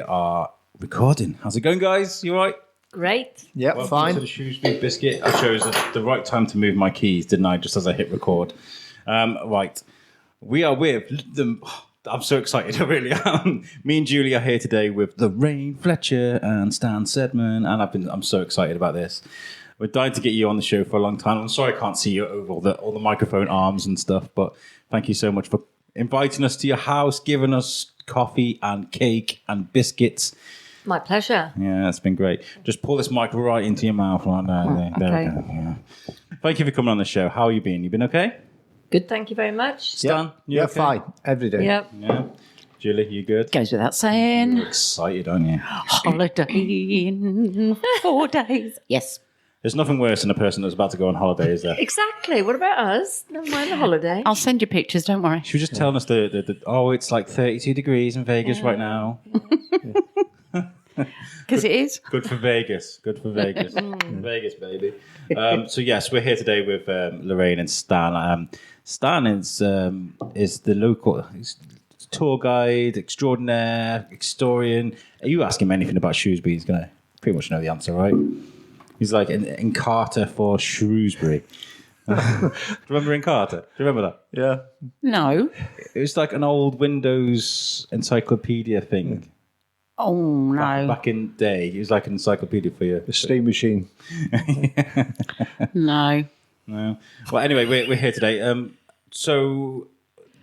we are recording. How's it going, guys? You all right? Great. Yep, Welcome fine. to the Shrewsbury Biscuit. I chose the right time to move my keys, didn't I? Just as I hit record. Right. We are with them. I'm so excited, I really am. Me and Julie are here today with Lorraine Fletcher and Stan Sedman, and I'm so excited about this. We're dying to get you on the show for a long time. I'm sorry I can't see you over all the microphone arms and stuff, but thank you so much for inviting us to your house, giving us coffee and cake and biscuits. My pleasure. Yeah, it's been great. Just pull this mic right into your mouth right there. There okay. we go. Yeah. Thank you for coming on the show. How have you been? You been okay? Good, thank you very much. Stan, you Yeah, okay? fine. Every day. Yep. Yeah. Julie, you good? Goes without saying. You're excited, aren't you? Holiday in 4 days. Yes. There's nothing worse than a person that's about to go on holiday, is there? Exactly. What about us? Never mind the holiday. I'll send you pictures, don't worry. She was just telling us it's like 32 degrees in Vegas right now. Because it is. Good for Vegas. Good for Vegas. Vegas, baby. So yes, we're here today with Lorraine and Stan. Stan is the local tour guide, extraordinaire, historian. You ask him anything about Shrewsbury, he's going to pretty much know the answer, right? He's like an Carter for Shrewsbury. Do you remember Carter? Do you remember that? Yeah. No. It was like an old Windows encyclopedia thing. Oh, no. Back in the day, it was like an encyclopedia for you. The steam machine. No. No. Well, anyway, we're here today. So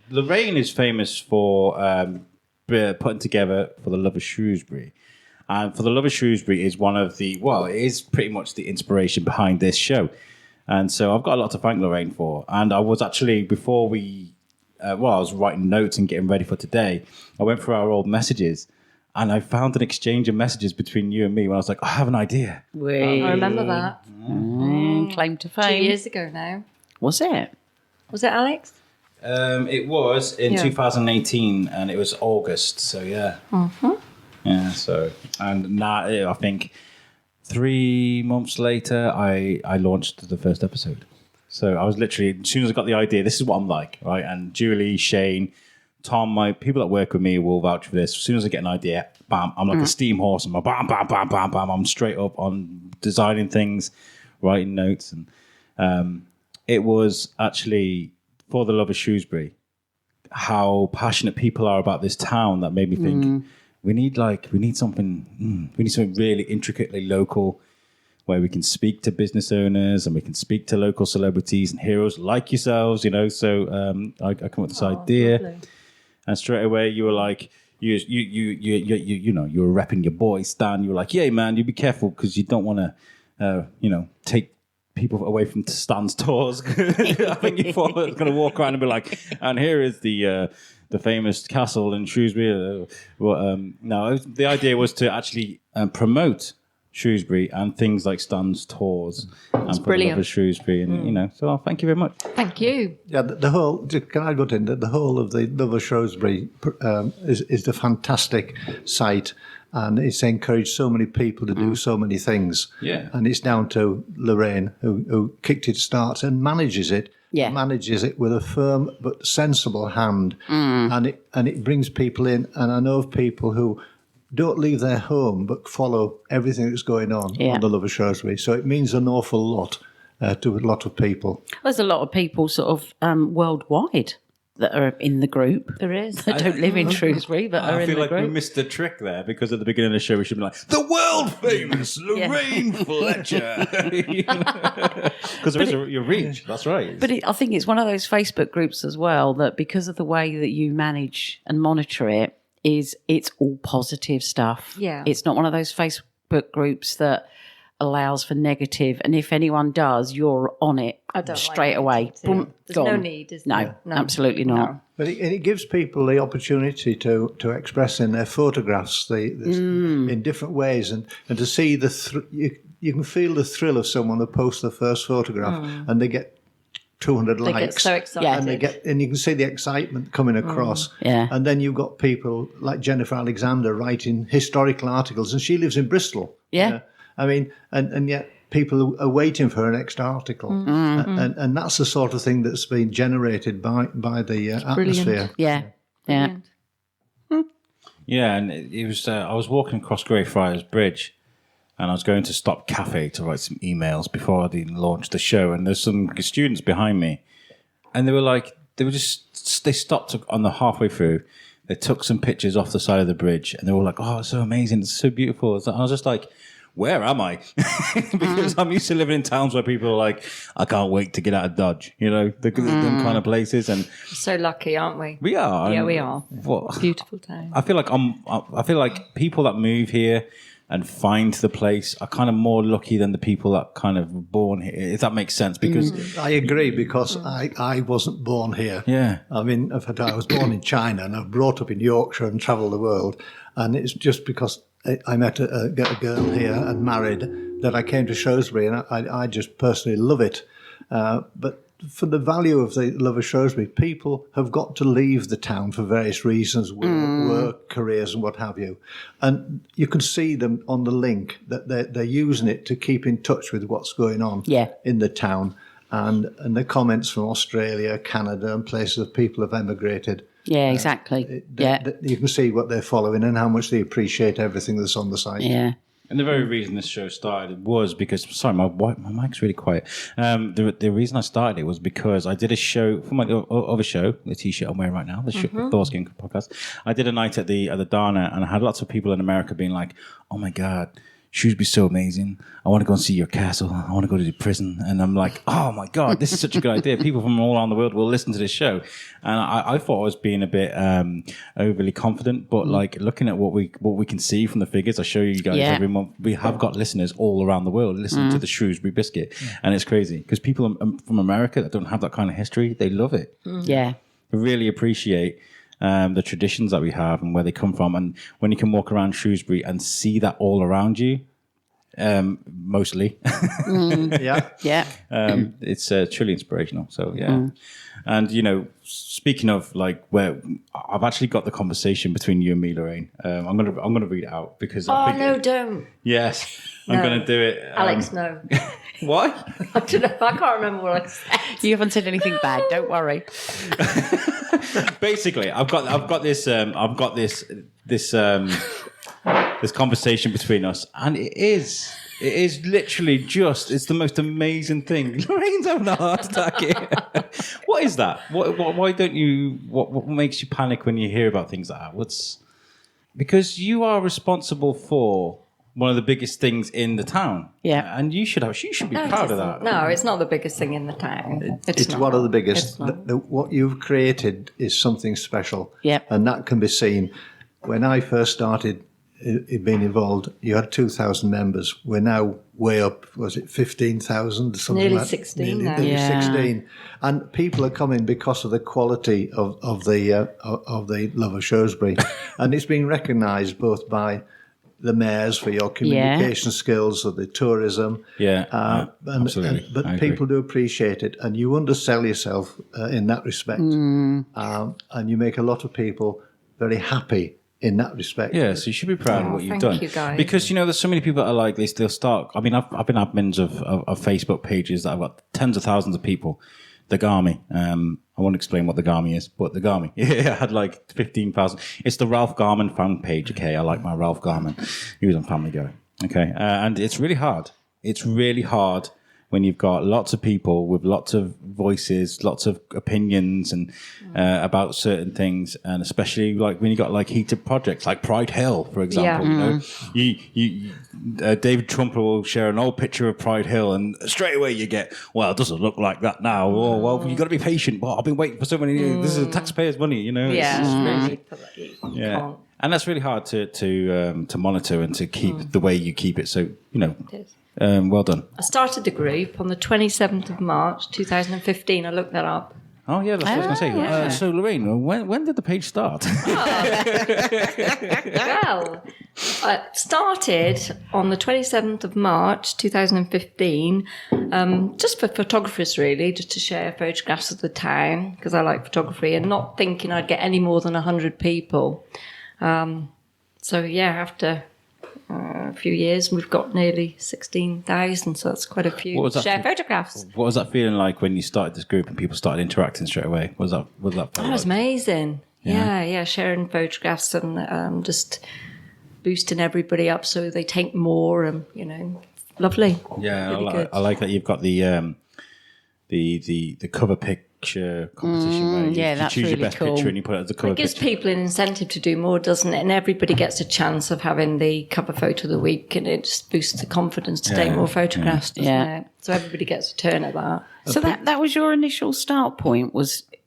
Lorraine is famous for putting together For the Love of Shrewsbury. And For the Love of Shrewsbury is it is pretty much the inspiration behind this show. And so I've got a lot to thank Lorraine for. And I was actually, before I was writing notes and getting ready for today, I went through our old messages. And I found an exchange of messages between you and me when I was like, I have an idea. I remember that. Claim to 2 fame. years ago now. Was it? Was it Alex? It was in 2018 and it was August. So, yeah. Mm-hmm. Yeah, so, and now I think 3 months later, I launched the first episode. So I was literally, as soon as I got the idea, this is what I'm like, right? And Julie, Shane, Tom, my people that work with me will vouch for this. As soon as I get an idea, bam, I'm like a steam horse. I'm bam, bam, bam, bam, bam. I'm straight up on designing things, writing notes. And it was actually For the Love of Shrewsbury, how passionate people are about this town that made me think, we need something really intricately local where we can speak to business owners and we can speak to local celebrities and heroes like yourselves, So I come up with this idea. Lovely. And straight away, you were like, you were repping your boy Stan. You were like, yeah, man, you be careful because you don't want to, take people away from Stan's tours. I think you thought it was going to walk around and be like, and here is the famous castle in Shrewsbury. No, the idea was to actually promote Shrewsbury and things like Stan's tours and For the Love of Shrewsbury, and so thank you very much. Thank you. Yeah, the whole. Can I go in? The whole of the Love of Shrewsbury is a fantastic site, and it's encouraged so many people to do so many things. Yeah, and it's down to Lorraine who kicked it start and manages it. Yeah. Manages it with a firm but sensible hand, and it brings people in. And I know of people who don't leave their home but follow everything that's going on The Love of Shrewsbury. So it means an awful lot to a lot of people. There's a lot of people sort of worldwide that are in the group. There is. That don't live in Shrewsbury but are in the group. I feel like we missed the trick there because at the beginning of the show we should be like, the world famous Lorraine Fletcher. Because there is your reach. That's right. But I think it's one of those Facebook groups as well that because of the way that you manage and monitor it's all positive stuff. Yeah. It's not one of those Facebook groups that allows for negative, and if anyone does, you're on it straight away. Boom, There's gone. no need, is there? No, absolutely not. No. But it gives people the opportunity to express in their photographs in different ways, and to see you can feel the thrill of someone that posts their first photograph and they get 200 likes. They get so excited. Yeah. And you can see the excitement coming across. Yeah. And then you've got people like Jennifer Alexander writing historical articles, and she lives in Bristol. Yeah. I mean, and yet people are waiting for her next article. And that's the sort of thing that's been generated by the atmosphere. Yeah. Yeah. Yeah, and it was. I was walking across Greyfriars Bridge, and I was going to Stop Cafe to write some emails before I launched the show. And there's some students behind me, and they stopped on the halfway through. They took some pictures off the side of the bridge, and they were like, "Oh, it's so amazing! It's so beautiful." And I was just like, "Where am I?" Because I'm used to living in towns where people are like, "I can't wait to get out of Dodge," them kind of places. And So lucky, aren't we? we are. Yeah, and we are. Beautiful town. I feel like people that move here and find the place are kind of more lucky than the people that kind of were born here, if that makes sense. Because I agree, because I wasn't born here. Yeah. I mean, in fact, I was born in China and I was brought up in Yorkshire and travelled the world. And it's just because I met a girl here and married that I came to Shrewsbury, and I just personally love it. But for the value of the love of Shrewsbury, people have got to leave the town for various reasons, work, careers and what have you. And you can see them on the link that they're using it to keep in touch with what's going on in the town. And the comments from Australia, Canada and places of people have emigrated. Yeah, exactly. You can see what they're following and how much they appreciate everything that's on the site. Yeah. And the very reason this show started was because, sorry, my mic's really quiet. The reason I started it was because I did a show for my other show, the T-shirt I'm wearing right now, the Thorskin podcast. I did a night at the Dana, and I had lots of people in America being like, "Oh my God, Shrewsbury's so amazing. I want to go and see your castle. I want to go to the prison." And I'm like, "Oh my God, this is such a good idea. People from all around the world will listen to this show." And I thought I was being a bit overly confident, but like looking at what we can see from the figures, I show you guys every month. We have got listeners all around the world listening to the Shrewsbury Biscuit, and it's crazy because people from America that don't have that kind of history, they love it. Yeah. They really appreciate the traditions that we have and where they come from. And when you can walk around Shrewsbury and see that all around you, mostly, it's truly inspirational. So and speaking of like where I've actually got the conversation between you and me, Lorraine. I'm gonna read it out because I think no, don't. Yes, I'm gonna do it. Alex, no. Why? I don't know. I can't remember what I said. You haven't said anything bad. Don't worry. Basically, I've got this conversation between us, and it is literally it's the most amazing thing. Lorraine's having a heart attack here. What is that? Why don't you? What makes you panic when you hear about things like that? Because you are responsible for one of the biggest things in the town. Yeah. And you should be proud of that. No, it's not the biggest thing in the town. It's one of the biggest. What you've created is something special. Yep. And that can be seen. When I first started being involved, you had 2,000 members. We're now way up, was it 15,000? Nearly 16 now. Nearly Yeah. 16. And people are coming because of the quality of the love of Shrewsbury. And it's been recognised both by the mayors for your communication skills, or the tourism. Absolutely. But people do appreciate it, and you undersell yourself in that respect. And you make a lot of people very happy in that respect. Yeah, so you should be proud of what you've done. Thank you, guys. Because, there's so many people that are like this, they'll start. I mean, I've been admins of Facebook pages that have got tens of thousands of people. The Garmy. I won't explain what the Garmy is, but the Garmy. Yeah, I had like 15,000. It's the Ralph Garman fan page. Okay, I like my Ralph Garman. He was on Family Guy. Okay, and it's really hard. It's really hard when you've got lots of people with lots of voices, lots of opinions and about certain things, and especially like when you got like heated projects like Pride Hill, for example. You David Trumper will share an old picture of Pride Hill, and straight away you get, well, it doesn't look like that now. Oh, well, you got to be patient. Well, I've been waiting for so many years. This is taxpayers' money, Yeah, Yeah, and that's really hard to monitor and to keep the way you keep it. So It is. well done. I started the group on the 27th of March 2015. I looked that up. Oh yeah, that's what I was going to say. yeah. So Lorraine, when did the page start? Well, I started on the 27th of March 2015, just for photographers really, just to share photographs of the town, because I like photography, and not thinking I'd get any more than 100 people. So yeah, after a few years, we've got nearly 16,000, so that's quite a few share photographs. What was that feeling like when you started this group and people started interacting straight away? Was that That was amazing. Yeah, sharing photographs and just boosting everybody up so they take more, and lovely. Yeah, really good. I like that you've got the cover picture competition where you that's choose your really best cool. picture and you put it as the cover It gives picture. people an incentive to do more, doesn't it? And everybody gets a chance of having the cover photo of the week, and it just boosts the confidence to take more photographs, doesn't Yeah. it? So everybody gets a turn at that. So that was your initial start point.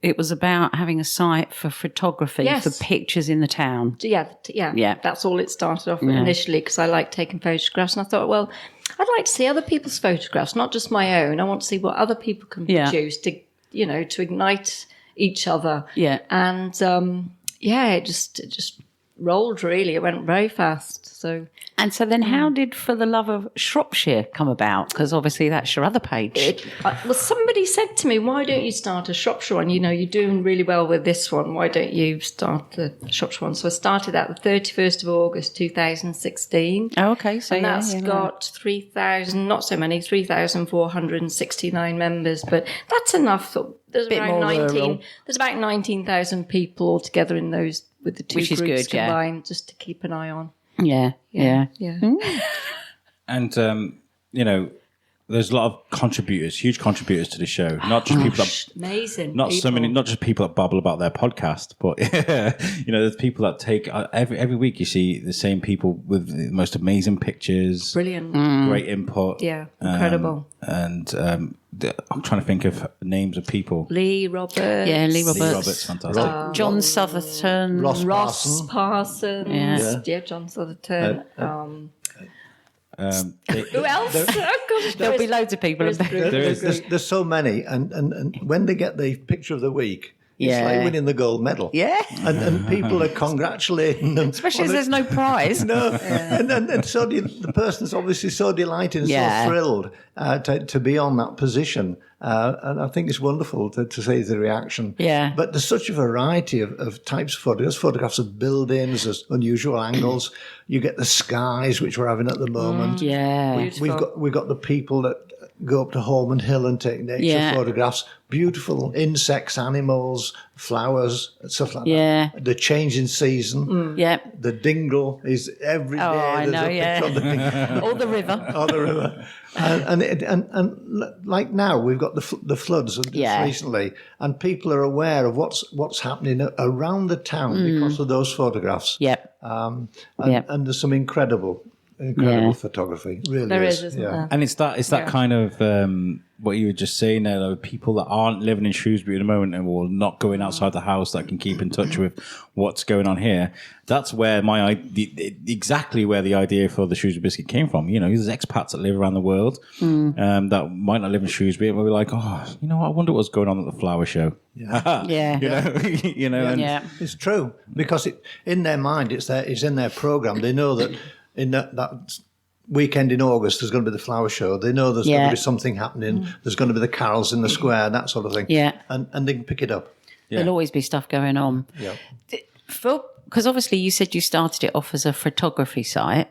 It was about having a site for photography Yes. for pictures in the town. Yeah. That's all it started off with initially, because I like taking photographs, and I thought, well, I'd like to see other people's photographs, not just my own. I want to see what other people can produce to ignite each other. Yeah. And it just rolled really. It went very fast. So then how did For the Love of Shropshire come about? Because obviously that's your other page. somebody said to me, why don't you start a Shropshire one? You're doing really well with this one. Why don't you start the Shropshire one? So I started that the 31st of August 2016. Oh, okay. So And that's got 3,469 members, but that's enough. There's Bit around more rural. There's about 19,000 people altogether in those, with the two Which is groups good, yeah. combined, just to keep an eye on. Yeah. And there's a lot of contributors, huge contributors to the show. Not just people Amazing. not just people that babble about their podcast, but there's people that take every week. You see the same people with the most amazing pictures, Brilliant. great input. Yeah, incredible. I'm trying to think of names of people. Lee Roberts. Yeah, Lee Roberts. Lee Roberts, fantastic. John Southerton. Ross Parsons. Yeah. John Southerton. They- Who else? Oh, gosh, There'll be loads of people. There's so many, and when they get the picture of the week, it's Yeah. like winning the gold medal. Yeah. And people are congratulating them. Especially as there's no prize. No, and so the person's obviously so delighted and Yeah. so thrilled to be on that position. And I think it's wonderful to see the reaction. Yeah. But there's such a variety of types of photographs of buildings, there's unusual angles. You get the skies, which we're having at the moment. Yeah. We've got the people that go up to Holman Hill and take nature photographs. Beautiful insects, animals, flowers, stuff like that. The change in season. Yeah. The dingle is every day. Oh, I there's know, a picture of the dingle. Or the river. On the river. And like now, we've got the floods just recently, and people are aware of what's happening around the town because of those photographs. Yep. And there's some incredible photography. Really, There is, isn't there? And it's that kind of what you were just saying there, though, people that aren't living in Shrewsbury at the moment and will not going outside the house that can keep in touch with what's going on here. That's where exactly where the idea for the Shrewsbury Biscuit came from. There's expats that live around the world that might not live in Shrewsbury, and we're like, I wonder what's going on at the flower show. It's true because in their mind, it's in their program. They know that in that weekend in August, there's going to be the flower show. They know there's going to be something happening. There's going to be the carols in the square, that sort of thing. Yeah. And they can pick it up. There'll always be stuff going on. Yeah. Because obviously you said you started it off as a photography site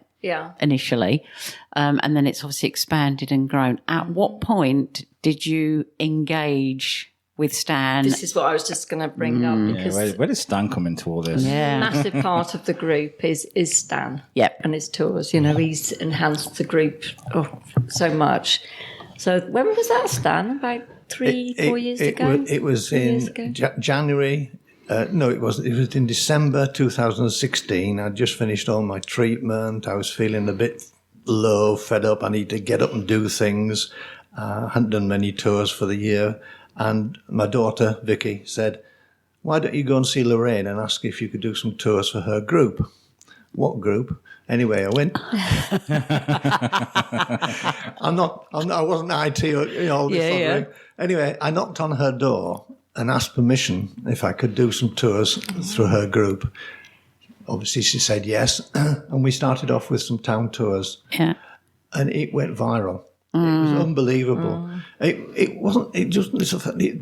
initially, and then it's obviously expanded and grown. At what point did you engage with Stan? This is what I was just going to bring up, because Where does Stan come into all this? a massive part of the group is Stan. Yep. And his tours. He's enhanced the group so much. So when was that, Stan? About 4 years ago? It was 3 in years ago? January. No, it wasn't. It was in December 2016. I'd just finished all my treatment. I was feeling a bit low, fed up. I need to get up and do things. I hadn't done many tours for the year. And my daughter, Vicky, said, why don't you go and see Lorraine and ask if you could do some tours for her group? What group? Anyway, I went. I wasn't IT or all this sort of thing. Anyway, I knocked on her door and asked permission if I could do some tours through her group. Obviously, she said yes. And we started off with some town tours. Yeah. And it went viral. It was unbelievable.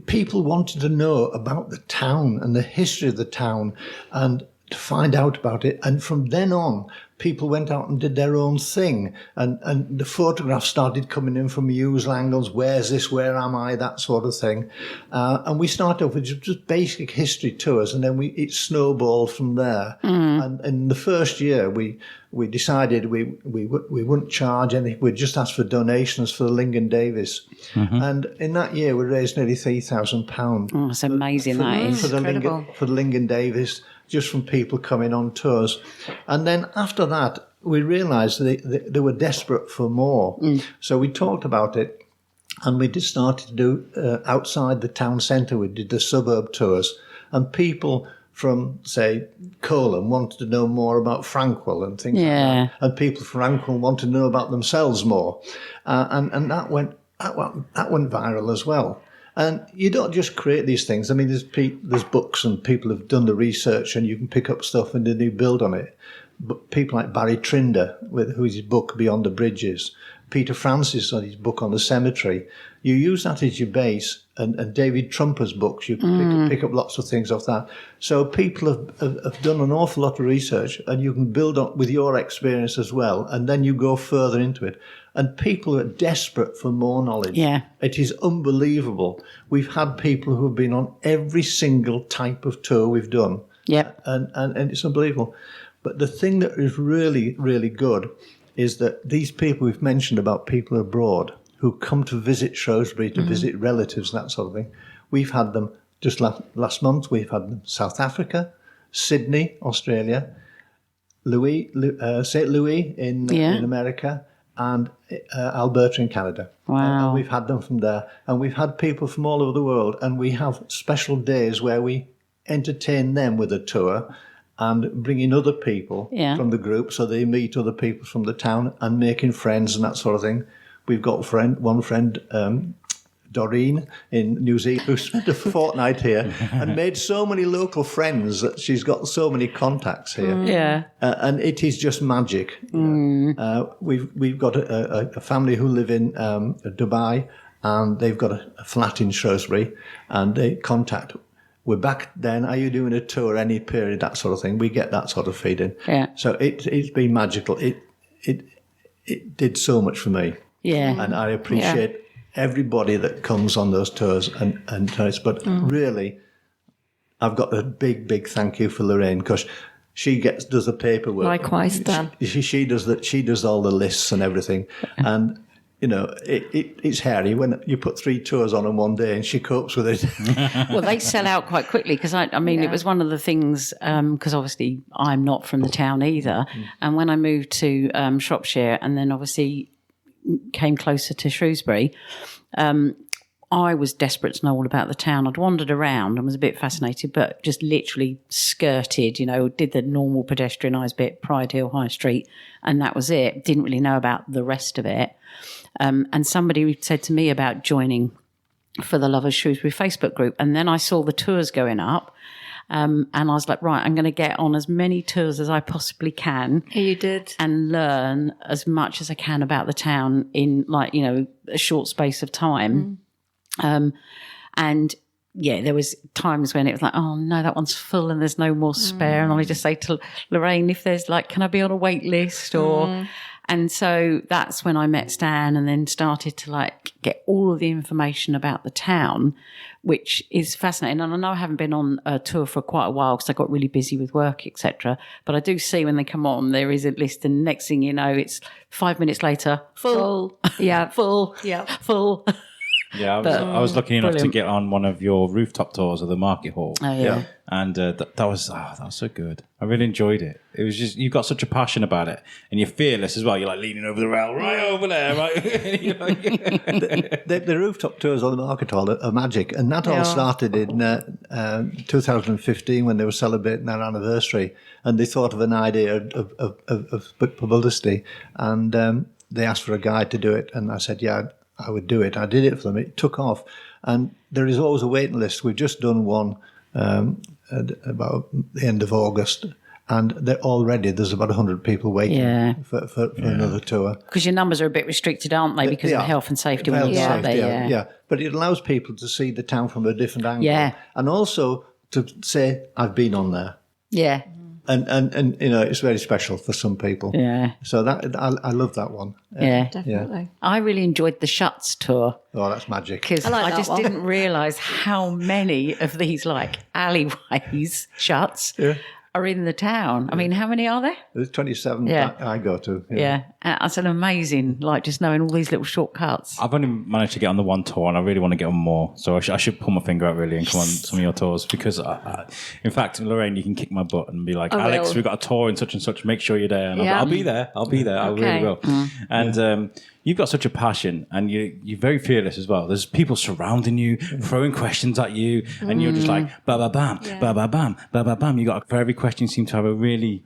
People wanted to know about the town and the history of the town and to find out about it. And from then on, people went out and did their own thing. And the photographs started coming in from usual angles. Where's this? Where am I? That sort of thing. And we started off with just basic history tours, and then it snowballed from there. And in the first year, we decided we wouldn't charge anything. We'd just ask for donations for the Lincoln Davis. And in that year, we raised nearly £3,000. Oh, it's amazing, that is. For the Lincoln Davis, just from people coming on tours. And then after that, we realised they were desperate for more. So we talked about it, and we just started to do outside the town centre. We did the suburb tours, and people from, say, Coleham wanted to know more about Frankwell and things like that. And people from Frankwell wanted to know about themselves more. And that went viral as well. And you don't just create these things. I mean, there's books and people have done the research, and you can pick up stuff and then you build on it. But people like Barry Trinder, whose book Beyond the Bridges, Peter Francis on his book on the cemetery, you use that as your base, and David Trumper's books, you can pick up lots of things off that. So people have done an awful lot of research, and you can build up with your experience as well, and then you go further into it. And people are desperate for more knowledge. Yeah. It is unbelievable. We've had people who have been on every single type of tour we've done. Yeah. And it's unbelievable. But the thing that is really, really good is that these people we've mentioned about people abroad who come to visit Shrewsbury, to visit relatives, that sort of thing, we've had them just last month. We've had them South Africa, Sydney, Australia, St. Louis in America, and Alberta in Canada. Wow. And we've had them from there. And we've had people from all over the world, and we have special days where we entertain them with a tour and bring in other people from the group, so they meet other people from the town and making friends and that sort of thing. We've got one friend, Doreen in New Zealand, who spent a fortnight here and made so many local friends that she's got so many contacts here. And it is just magic. We've got a family who live in Dubai, and they've got a flat in Shrewsbury, and they contact. We're back then. Are you doing a tour any period? That sort of thing. We get that sort of feeding. So it's been magical. It did so much for me. And I appreciate everybody that comes on those tours and tries. But really, I've got a big thank you for Lorraine, because she does the paperwork. Likewise, Dan. She does all the lists and everything, and. You know, it's hairy when you put 3 tours on in one day, and she copes with it. Well, they sell out quite quickly, because I mean, it was one of the things, because obviously I'm not from the town either. And when I moved to Shropshire, and then obviously came closer to Shrewsbury, I was desperate to know all about the town. I'd wandered around and was a bit fascinated, but just literally skirted, did the normal pedestrianised bit, Pride Hill, High Street, and that was it. Didn't really know about the rest of it. And somebody said to me about joining for the Lovers Shrewsbury Facebook group. And then I saw the tours going up. And I was like, right, I'm going to get on as many tours as I possibly can. You did. And learn as much as I can about the town in a short space of time. And yeah, there was times when it was like, oh no, that one's full and there's no more spare. And I just say to Lorraine, if there's can I be on a wait list or... And so that's when I met Stan, and then started to get all of the information about the town, which is fascinating. And I know I haven't been on a tour for quite a while because I got really busy with work, etc. But I do see when they come on, there is a list, and next thing you know, it's 5 minutes later, full. Yeah. Full. Yeah. Full. Yeah, I was lucky enough to get on one of your rooftop tours of the market hall. Oh, yeah. And that was so good. I really enjoyed it. It was just, you've got such a passion about it, and you're fearless as well. You're leaning over the rail, right over there, right? the rooftop tours on the market hall are magic, and that all started in 2015 when they were celebrating their anniversary, and they thought of an idea of publicity, and they asked for a guide to do it, and I said, yeah, I would do it. I did it for them. It took off. And there is always a waiting list. We've just done one at about the end of August. And there's about 100 people waiting for another tour. Because your numbers are a bit restricted, aren't they? Because of health and safety when you go out there. Yeah. But it allows people to see the town from a different angle. Yeah. And also to say, I've been on there. Yeah. And you know, it's very special for some people. Yeah. So that I love that one. Yeah. Definitely. I really enjoyed the Shuts tour. Oh, that's magic. Because I like I that just one. didn't realise how many of these like alleyways, Shuts, are in the town. I mean, how many are there? There's 27 Yeah. I go to. Yeah. That's an amazing, like just knowing all these little shortcuts. I've only managed to get on the one tour, and I really want to get on more. So I should pull my finger out really and come on some of your tours, because, in fact, Lorraine, you can kick my butt and be like, Alex, we've got a tour in such and such. Make sure you're there. And I'll be there. I'll be there. I really will. And you've got such a passion, and you're very fearless as well. There's people surrounding you, throwing questions at you, and you're just like, ba ba bam, ba ba bam, ba ba bam. You got, for every question, you seem to have a really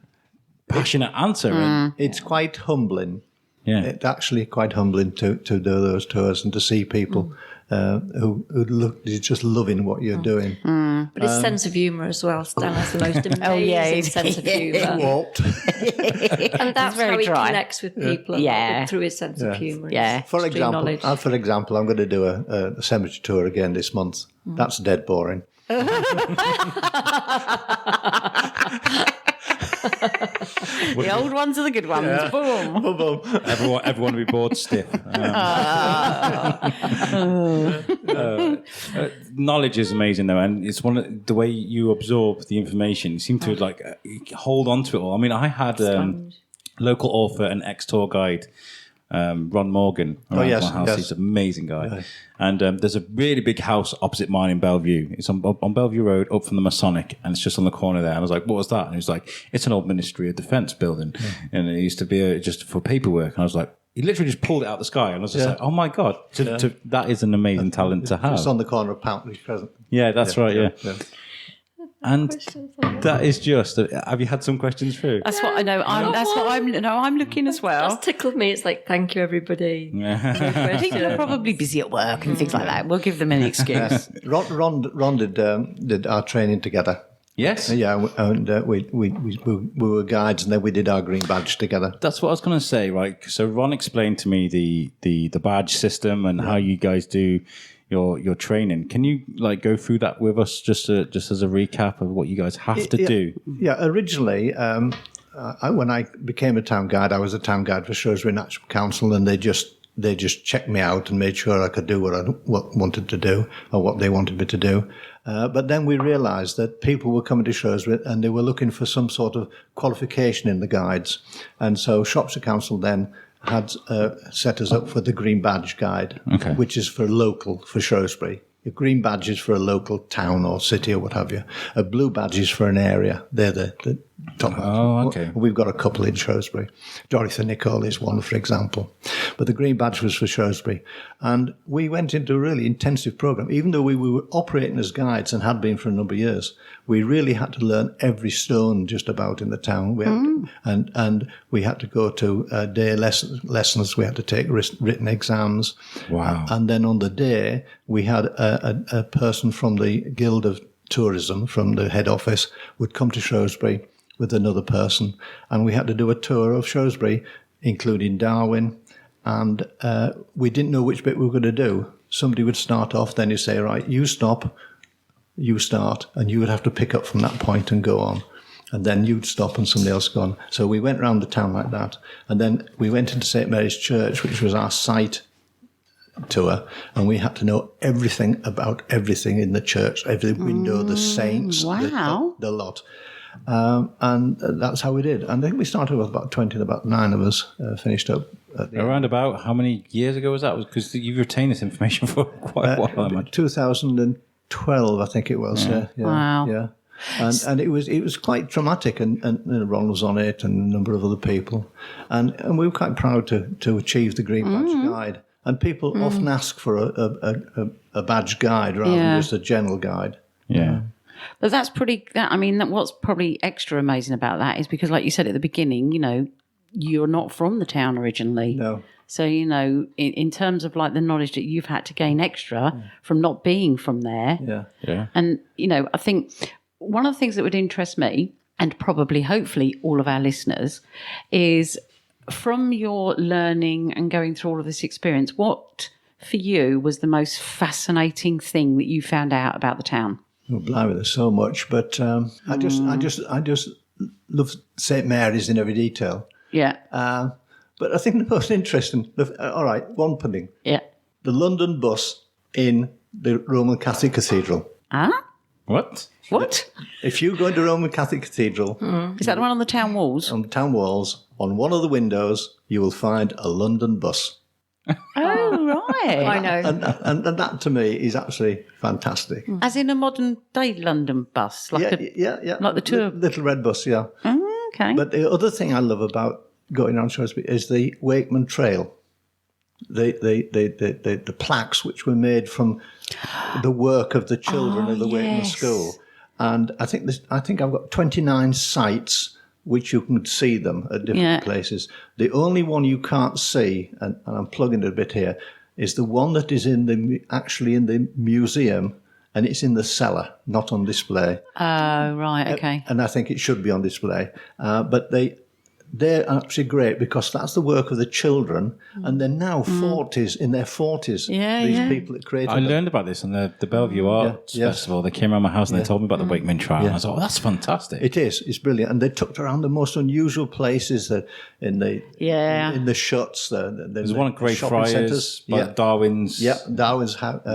passionate answer. And It's quite humbling. yeah. It's actually quite humbling to do those tours and to see people who look, they're just loving what you're doing. But his sense of humour as well. Stan has the most amazing sense of humour. Warped. And that's very how he dry. connects with people through his sense of humour. Yeah. For Extreme knowledge. example, I'm going to do a cemetery tour again this month. That's dead boring. The old ones are the good ones. Boom. Everyone will be bored stiff. Knowledge is amazing, though, and it's one of the way you absorb the information. You seem to like hold on to it all. I mean, I had local author and ex-tour guide, Ron Morgan, around my house. He's an amazing guy. Yeah. And there's a really big house opposite mine in Bellevue. It's on Bellevue Road, up from the Masonic, and it's just on the corner there. And I was like, what was that? And he was like, it's an old Ministry of Defence building. Yeah. And it used to be just for paperwork. And I was like, he literally just pulled it out of the sky. And I was just like, oh my God, that is an amazing talent to have. It's on the corner of Pountney Crescent. Yeah, that's right, yeah. And Questions? that is just. Have you had some questions through? That's what I know. I'm looking as well. That's tickled me. It's like, thank you, everybody. People are probably busy at work and things like that. We'll give them an excuse. Ron did our training together. Yes. Yeah, and we were guides, and then we did our green badge together. That's what I was going to say, right? So Ron explained to me the badge system and how you guys do your training. Can you like go through that with us just as a recap of what you guys have to do? Yeah, originally, when I became a town guide, I was a town guide for Shrewsbury National Council, and they just checked me out and made sure I could do what I wanted to do or what they wanted me to do. But then we realised that people were coming to Shrewsbury and they were looking for some sort of qualification in the guides. And so Shropshire Council then had set us up for the Green Badge Guide, which is for Shrewsbury. A green badge is for a local town or city or what have you. A blue badge is for an area. They're the top. Oh, okay. We've got a couple in Shrewsbury. Dorothy Nicole is one, for example. But the green badge was for Shrewsbury. And we went into a really intensive program. Even though we were operating as guides and had been for a number of years, we really had to learn every stone just about in the town. We had and we had to go to day lessons. We had to take written exams. Wow. And then on the day, we had a person from the Guild of Tourism, from the head office, would come to Shrewsbury with another person. And we had to do a tour of Shrewsbury, including Darwin. And we didn't know which bit we were going to do. Somebody would start off, then you say, right, you stop, you start, and you would have to pick up from that point and go on. And then you'd stop and somebody else go on. So we went around the town like that. And then we went into St. Mary's Church, which was our site tour, and we had to know everything about everything in the church, every window, the saints, the lot. And that's how we did. And I think we started with about 20, and about 9 of us finished up. Around about how many years ago was that? Because you've retained this information for quite a while, I imagine. 2012, I think it was. Wow. Yeah. And it was quite traumatic, and Ron was on it, and a number of other people, and we were quite proud to achieve the Green Badge Guide. And people often ask for a badge guide rather than just a general guide. Yeah. But that's pretty. What's probably extra amazing about that is because, like you said at the beginning, you're not from the town originally. No. So, in terms of like the knowledge that you've had to gain extra from not being from there. Yeah. Yeah. And, I think one of the things that would interest me, and probably hopefully all of our listeners, is from your learning and going through all of this experience, what for you was the most fascinating thing that you found out about the town? Oh, blimey, there's so much, but I just love St Mary's in every detail. Yeah. But I think the most interesting, all right, one pudding. Yeah. The London bus in the Roman Catholic Cathedral. Huh? What? What? If you go into Roman Catholic Cathedral, Is that the one on the town walls? on the town walls, on one of the windows, you will find a London bus. Oh, right. I know. And that to me is absolutely fantastic. As in a modern day London bus, like Yeah. like the tour. Little red bus, yeah. Okay. But the other thing I love about going around Shrewsbury is the Wakeman Trail. The plaques which were made from the work of the children of the Wakeman School. And I think I've got 29 sites which you can see them at different places. The only one you can't see, and I'm plugging it a bit here, is the one that is actually in the museum, and it's in the cellar, not on display. Oh, right, okay. And I think it should be on display. But they're absolutely great because that's the work of the children, and they're now in their 40s. These people that created I learned about this on the Bellevue Arts Festival. They came around my house and they told me about the Wakeman Trial. And I was like, oh, that's fantastic. It is. It's brilliant. And they took around the most unusual places in the shuts. There's one at Greyfriars, by Darwin's. Yeah, Darwin's house.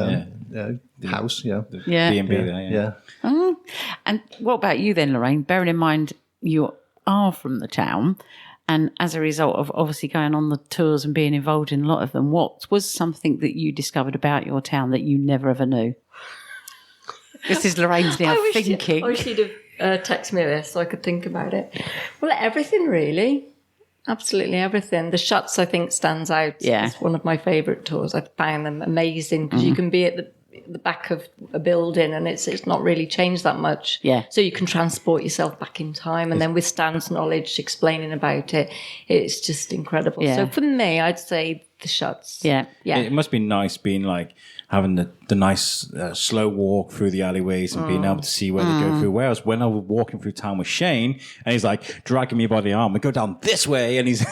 B&B there. And what about you then, Lorraine? Bearing in mind you are from the town, and as a result of obviously going on the tours and being involved in a lot of them, what was something that you discovered about your town that you never ever knew? This is Lorraine's now thinking. I wish you'd have texted me this so I could think about it. Well, everything really. Absolutely everything. The shuts, I think, stands out. Yeah. It's one of my favourite tours. I found them amazing because you can be at the back of a building and it's not really changed that much. Yeah. So you can transport yourself back in time, and then with Stan's knowledge explaining about it, it's just incredible. Yeah. So for me, I'd say the shuts. Yeah. It must be nice being like having the nice slow walk through the alleyways and being able to see where they go through. Whereas when I was walking through town with Shane and he's like dragging me by the arm, we go down this way, and he's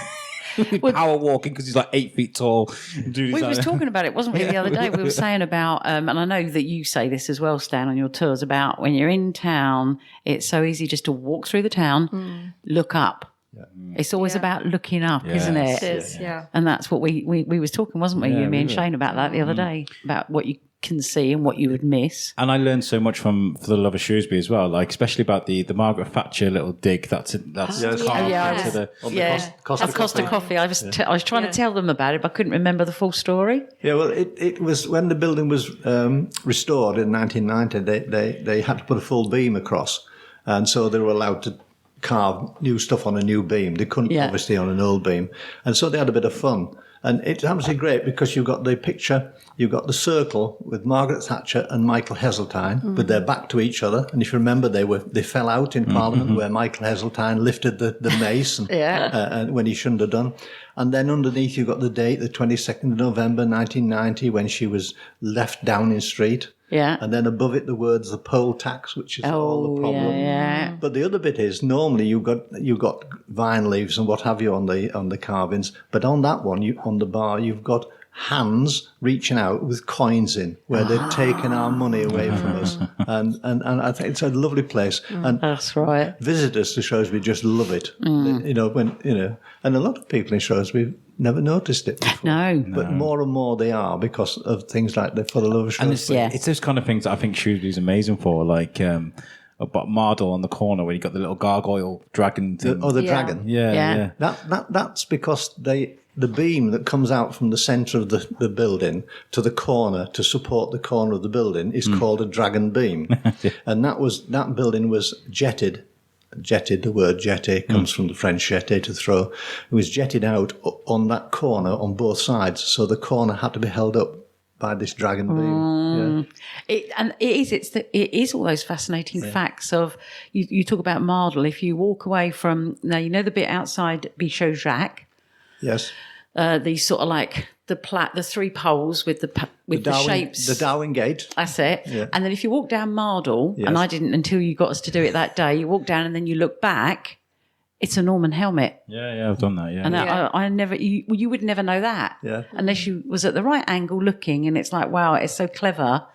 power walking because he's like 8 feet tall. We was talking about it, wasn't we, the other day? We were saying about, and I know that you say this as well, Stan, on your tours, about when you're in town, it's so easy just to walk through the town, look up. Yeah. It's always about looking up, isn't it? It is, yeah. And that's what we was talking, wasn't we? You, me and Shane about that the other day, about what you can see and what you would miss. And I learned so much from For the Love of Shrewsbury as well, like especially about the Margaret Thatcher little dig that's Costa Coffee. I was trying to tell them about it, but I couldn't remember the full story. Yeah, well, it was when the building was restored in 1990. They had to put a full beam across, and so they were allowed to carve new stuff on a new beam. They couldn't obviously on an old beam, and so they had a bit of fun. And it's absolutely great because you've got the picture, you've got the circle with Margaret Thatcher and Michael Heseltine, with their back to each other. And if you remember, they fell out in Parliament where Michael Heseltine lifted the mace and when he shouldn't have done. And then underneath you've got the date, the 22nd of November 1990, when she was left Downing Street. Yeah. And then above it the words the poll tax, which is all the problem. Yeah. But the other bit is normally you've got vine leaves and what have you on the carvings, but on that one on the bar you've got hands reaching out with coins in where they've taken our money away from us, and I think it's a lovely place. And that's right. Visitors to Shrewsbury just love it. And a lot of people in Shrewsbury never noticed it before. No. But more and more they are because of things like the For the Love of Shrewsbury. And it's those kind of things that I think Shrewsbury's amazing for, like about Mardle on the corner where you got the little gargoyle dragon thing. The dragon. Yeah. That's because the beam that comes out from the centre of the building to the corner to support the corner of the building is called a dragon beam. And that building was jetted. The word jetty comes from the French jeter, to throw. It was jetted out on that corner on both sides, so the corner had to be held up by this dragon beam. It is all those fascinating facts of you talk about Mardle. If you walk away from the bit outside Bichot Jacques. Yes. These sort of like the three poles with the shapes. The Darwin Gate. That's it. Yeah. And then if you walk down Mardle, and I didn't until you got us to do it that day, you walk down and then you look back, it's a Norman helmet. Yeah, I've done that, yeah. And I never, you would never know that. Yeah. Unless you was at the right angle looking, and it's like, wow, it's so clever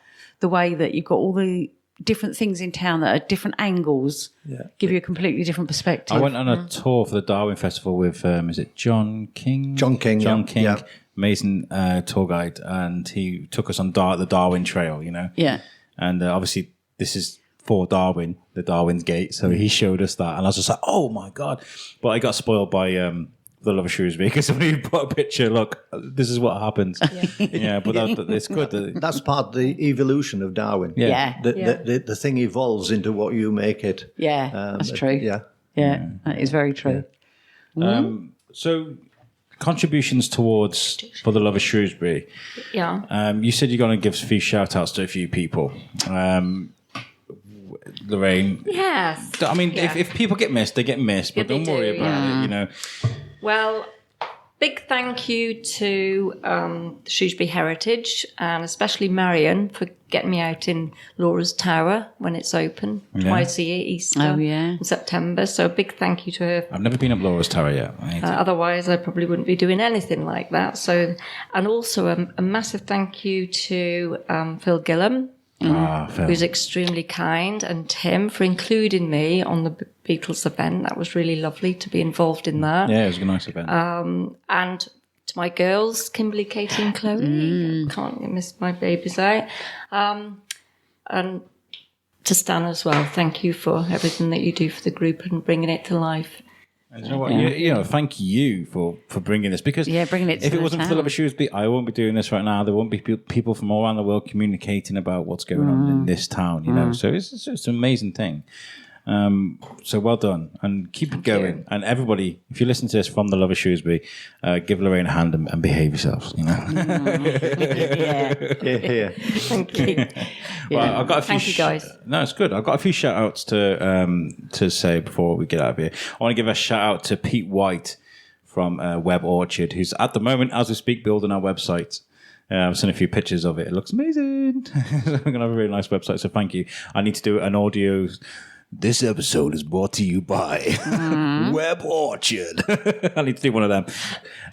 the way that you've got all the different things in town that are different angles, give you a completely different perspective. I went on a tour for the Darwin Festival with, is it John King? John King. Yeah. Amazing tour guide, and he took us on the Darwin Trail, Yeah. And obviously this is for Darwin, the Darwin's Gate, so he showed us that, and I was just like, oh my God. But I got spoiled by the Love of Shrewsbury, because somebody put a picture, look, this is what happens. But it's good. That's part of the evolution of Darwin. The thing evolves into what you make it. Yeah, that's true. Yeah. Yeah, that is very true. So contributions towards For the Love of Shrewsbury. Yeah. You said you're going to give a few shout outs to a few people. Lorraine. Yes. I mean, if people get missed, they get missed, but don't worry about it, Well, big thank you to the Shrewsbury Heritage, and especially Marion for getting me out in Laura's Tower when it's open twice a year, Easter in September. So a big thank you to her. I've never been up Laura's Tower yet. Otherwise, I probably wouldn't be doing anything like that. So, and also a massive thank you to Phil Gillam, Phil. who's extremely kind, and Tim for including me on the Beatles event. That was really lovely to be involved in that. Yeah, it was a nice event. And to my girls, Kimberly, Katie and Chloe. Can't miss my babies out. And to Stan as well. Thank you for everything that you do for the group and bringing it to life. And you know what? Thank you for bringing this, because bringing it. If it wasn't for the Love of Shrewsbury, I won't be doing this right now. There won't be people from all around the world communicating about what's going on in this town. So it's an amazing thing. So well done, and keep it going. And everybody, if you listen to this from the Love of Shrewsbury, give Lorraine a hand and behave yourselves. Yeah. Thank you. Well, I've got a few. Thank you, guys. No, it's good. I've got a few shout outs to say before we get out of here. I want to give a shout out to Pete White from Web Orchard, who's at the moment, as we speak, building our website. I've seen a few pictures of it. It looks amazing. We're going to have a really nice website, so thank you. I need to do an audio. This episode is brought to you by Web Orchard. I need to do one of them.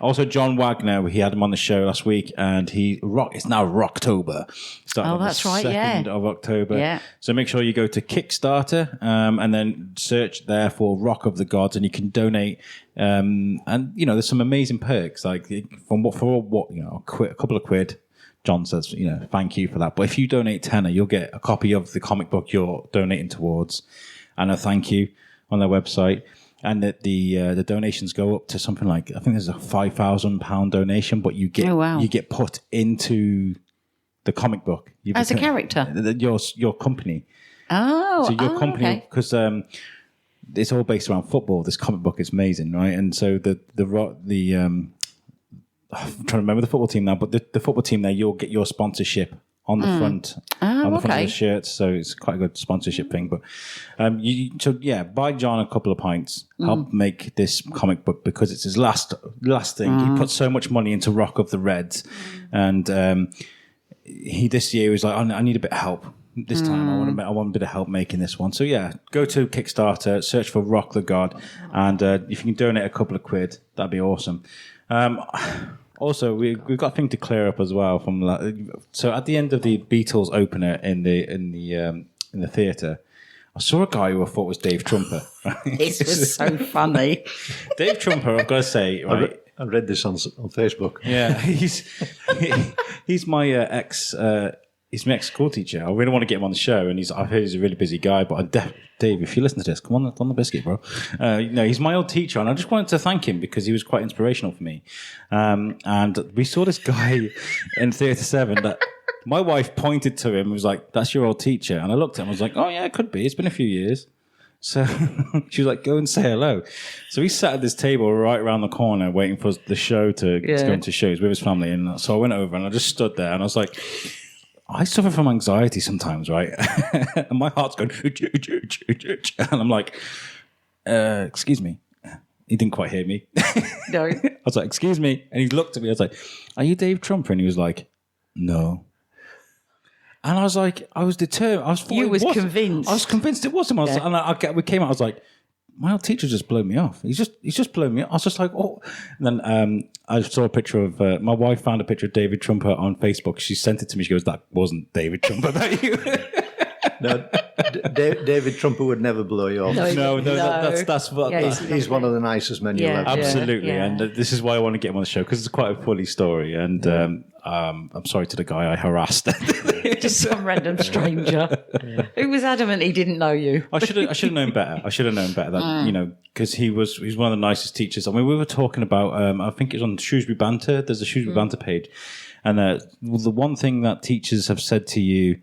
Also, John Wagner, he had him on the show last week, and it's now Rocktober. Oh, that's right, 2nd of October. Yeah. So make sure you go to Kickstarter and then search there for Rock of the Gods, and you can donate. And there's some amazing perks, like a couple of quid. John says, thank you for that. But if you donate tenner, you'll get a copy of the comic book you're donating towards, and a thank you on their website. And that the donations go up to something like, I think there's a £5,000 donation, but you get put into the comic book as a character. Your company. Oh, so your company, because it's all based around football. This comic book is amazing, right? And so I'm trying to remember the football team now, but the football team there, you'll get your sponsorship on the front, front of the shirts. So it's quite a good sponsorship thing. But buy John a couple of pints, help make this comic book, because it's his last thing. He put so much money into Rock of the Reds, and he this year was like, I need a bit of help. This time I want a bit of help making this one. So go to Kickstarter, search for Rock the God, and if you can donate a couple of quid, that'd be awesome. Also, we've got a thing to clear up as well. So at the end of the Beatles opener in the theatre, I saw a guy who I thought was Dave Trumper. This was so funny. Dave Trumper, I've got to say, right? I read this on Facebook. Yeah, he's my ex. He's my ex-school teacher. I really want to get him on the show, and I've heard he's a really busy guy. But Dave, if you listen to this, come on the biscuit, bro. He's my old teacher, and I just wanted to thank him because he was quite inspirational for me. And we saw this guy in Theatre 7 that my wife pointed to him and was like, "That's your old teacher." And I looked at him, I was like, "Oh yeah, it could be. It's been a few years." So she was like, "Go and say hello." So he sat at this table right around the corner waiting for the show to go into shows with his family. And so I went over and I just stood there and I was like, I suffer from anxiety sometimes, right? And my heart's going, and I'm like, excuse me. He didn't quite hear me. No. I was like, excuse me. And he looked at me. I was like, are you Dave Trumper? And he was like, no. And I was like, I was determined. You was convinced. I was convinced it was him. We came out, I was like, my old teacher just blew me off. He's just blown me off. I was just like, oh. And then I saw a picture of, my wife found a picture of David Trumper on Facebook. She sent it to me. She goes, that wasn't David Trumper, that you? No, David Trumper would never blow you off. No, that's what. Yeah, He's one of the nicest men you'll ever. Absolutely, Yeah. and this is why I want to get him on the show because it's quite a funny story. And I'm sorry to the guy I harassed. Just some random stranger who was adamant he didn't know you. I should have known better. I should have known better. That because he's one of the nicest teachers. I mean, we were talking about. I think it's on Shrewsbury Banter. There's a Shrewsbury Banter page, and the one thing that teachers have said to you.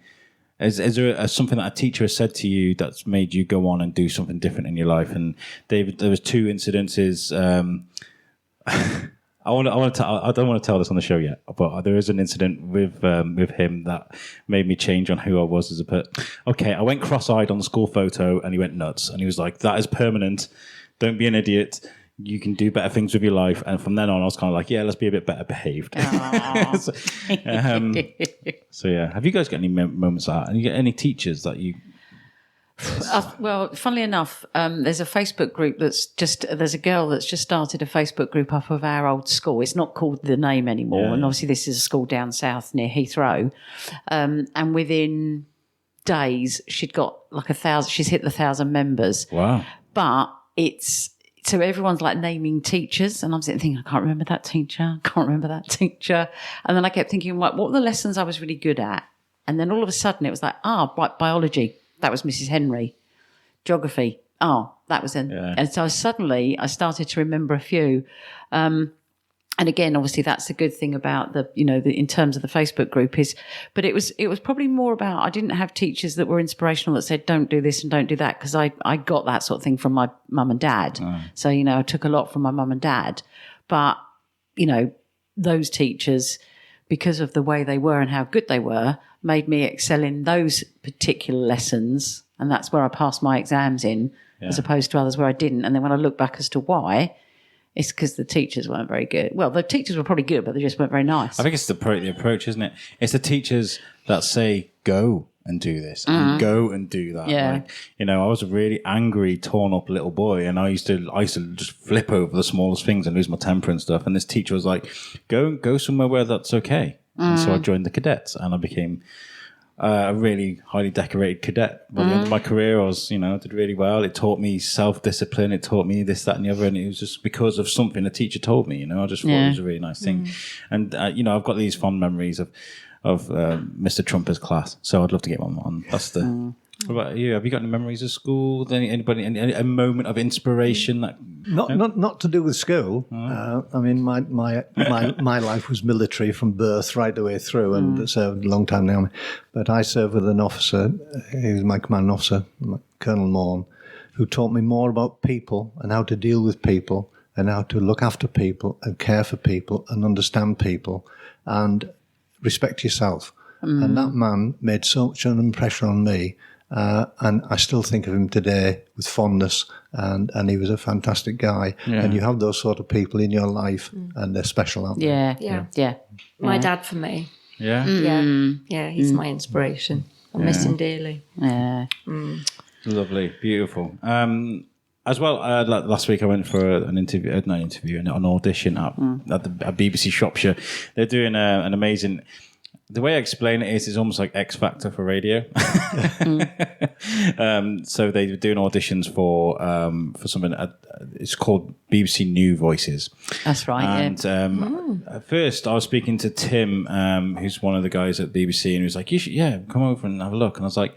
Is there something that a teacher has said to you that's made you go on and do something different in your life? And David, there was 2 incidences. I don't want to tell this on the show yet, but there is an incident with him that made me change on who I was as a person. Okay, I went cross-eyed on the school photo, and he went nuts, and he was like, "That is permanent. Don't be an idiot. You can do better things with your life." And from then on, I was kind of like, "Yeah, let's be a bit better behaved." So yeah, have you guys got any moments like that? And you get any teachers that you? Well, funnily enough, there's a Facebook group there's a girl that's just started a Facebook group up of our old school. It's not called the name anymore. And obviously this is a school down south near Heathrow. And within days, she'd got like 1,000, she's hit the 1,000 members. Wow. But so everyone's like naming teachers, and I'm sitting thinking, I can't remember that teacher, And then I kept thinking, what were the lessons I was really good at? And then all of a sudden it was like, biology. That was Mrs. Henry. Geography. Oh, that was in. Yeah. And so suddenly I started to remember a few. And again, obviously, that's the good thing about in terms of the Facebook group but it was probably more about, I didn't have teachers that were inspirational that said, don't do this and don't do that, because I got that sort of thing from my mum and dad. Oh. So, I took a lot from my mum and dad. But, those teachers, because of the way they were and how good they were, made me excel in those particular lessons. And that's where I passed my exams in, as opposed to others where I didn't. And then when I look back as to why, it's because the teachers weren't very good. Well, the teachers were probably good, but they just weren't very nice. I think it's the approach, isn't it? It's the teachers that say, go and do this, and go and do that. Yeah. Like, I was a really angry, torn up little boy, and I used to just flip over the smallest things and lose my temper and stuff. And this teacher was like, go somewhere where that's okay. And so I joined the cadets, and I became a really highly decorated cadet. By the end of my career, I did really well. It taught me self-discipline. It taught me this, that, and the other. And it was just because of something a teacher told me. I just thought it was a really nice thing. And I've got these fond memories of Mr. Trumper's class. So I'd love to get one on. That's the. What about you? Have you got any memories of school? Anybody? A moment of inspiration that not to do with school. I mean, my life was military from birth right the way through, and served a long time in the army. But I served with an officer. He was my commanding officer, Colonel Morn, who taught me more about people and how to deal with people and how to look after people and care for people and understand people and respect yourself. And that man made such an impression on me. And I still think of him today with fondness, and he was a fantastic guy. Yeah. And you have those sort of people in your life, and they're special, aren't they? Yeah. My dad for me. Yeah? Yeah, he's my inspiration. I miss him dearly. Yeah. Lovely, beautiful. As well, last week I went for an audition at BBC Shropshire. They're doing an amazing... The way I explain it is, it's almost like X Factor for radio. So they were doing auditions for something. It's called BBC New Voices. That's right. And at first, I was speaking to Tim, who's one of the guys at BBC, and he was like, "You should, come over and have a look." And I was like,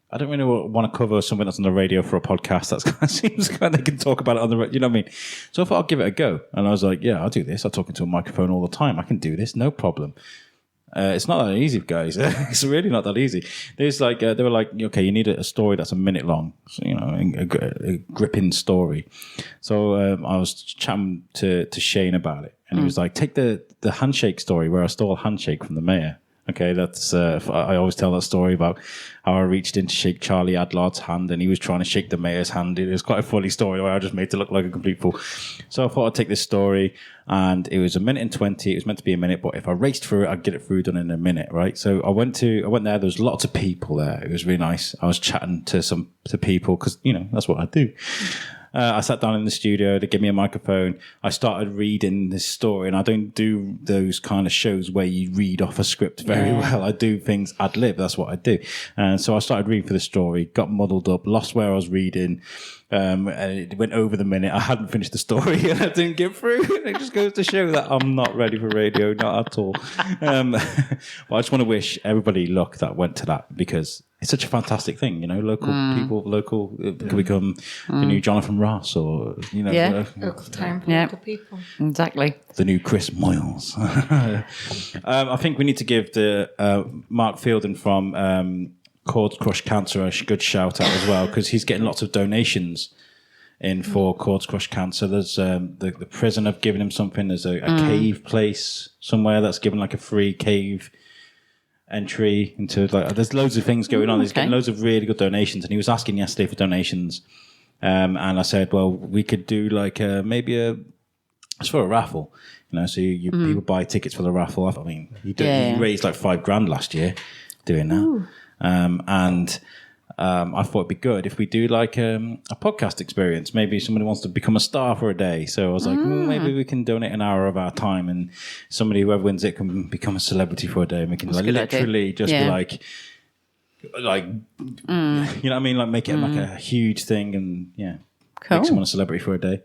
I don't really want to cover something that's on the radio for a podcast. That's kind of seems kind of, they can talk about it on the radio. You know what I mean? So I thought I'll give it a go. And I was like, yeah, I'll do this. I'm talking to a microphone all the time. I can do this, no problem. It's not that easy, guys. It's really not that easy. There's like they were like, okay, you need a story that's a minute long, so, a gripping story. So I was chatting to Shane about it, and he was like, take the handshake story where I stole a handshake from the mayor. Okay, that's I always tell that story about how I reached in to shake Charlie Adlard's hand and he was trying to shake the mayor's hand. It was quite a funny story where I just made it look like a complete fool. So I thought I'd take this story, and it was 1:20. It was meant to be a minute, but if I raced through it, I'd get it through done in a minute, right? So I went there. There was lots of people there. It was really nice. I was chatting to people because, that's what I do. I sat down in the studio. They gave me a microphone. I started reading this story, and I don't do those kind of shows where you read off a script very well. I do things ad lib. That's what I do. And so I started reading for the story, got muddled up, lost where I was reading. And it went over the minute. I hadn't finished the story and I didn't get through. It just goes to show that I'm not ready for radio, not at all. But I just want to wish everybody luck that went to that, because it's such a fantastic thing. Local people, could become the new Jonathan Ross, or local time for local people. Exactly. The new Chris Moyles. I think we need to give the Mark Fielden from Cord Crush Cancer a good shout out as well, because he's getting lots of donations in for Cord Crush Cancer. There's the prison have given him something. There's a cave place somewhere that's given like a free cave entry into, like, there's loads of things going on. He's getting loads of really good donations, and he was asking yesterday for donations, and I said, well, we could do like it's for a raffle, so you people buy tickets for the raffle. I mean, he raised like $5,000 last year doing that. Ooh. And I thought it'd be good if we do like a podcast experience. Maybe somebody wants to become a star for a day. So I was like, maybe we can donate an hour of our time, and whoever wins it can become a celebrity for a day. And we can literally just be like, you know what I mean? Like make it like a huge thing, and make someone a celebrity for a day.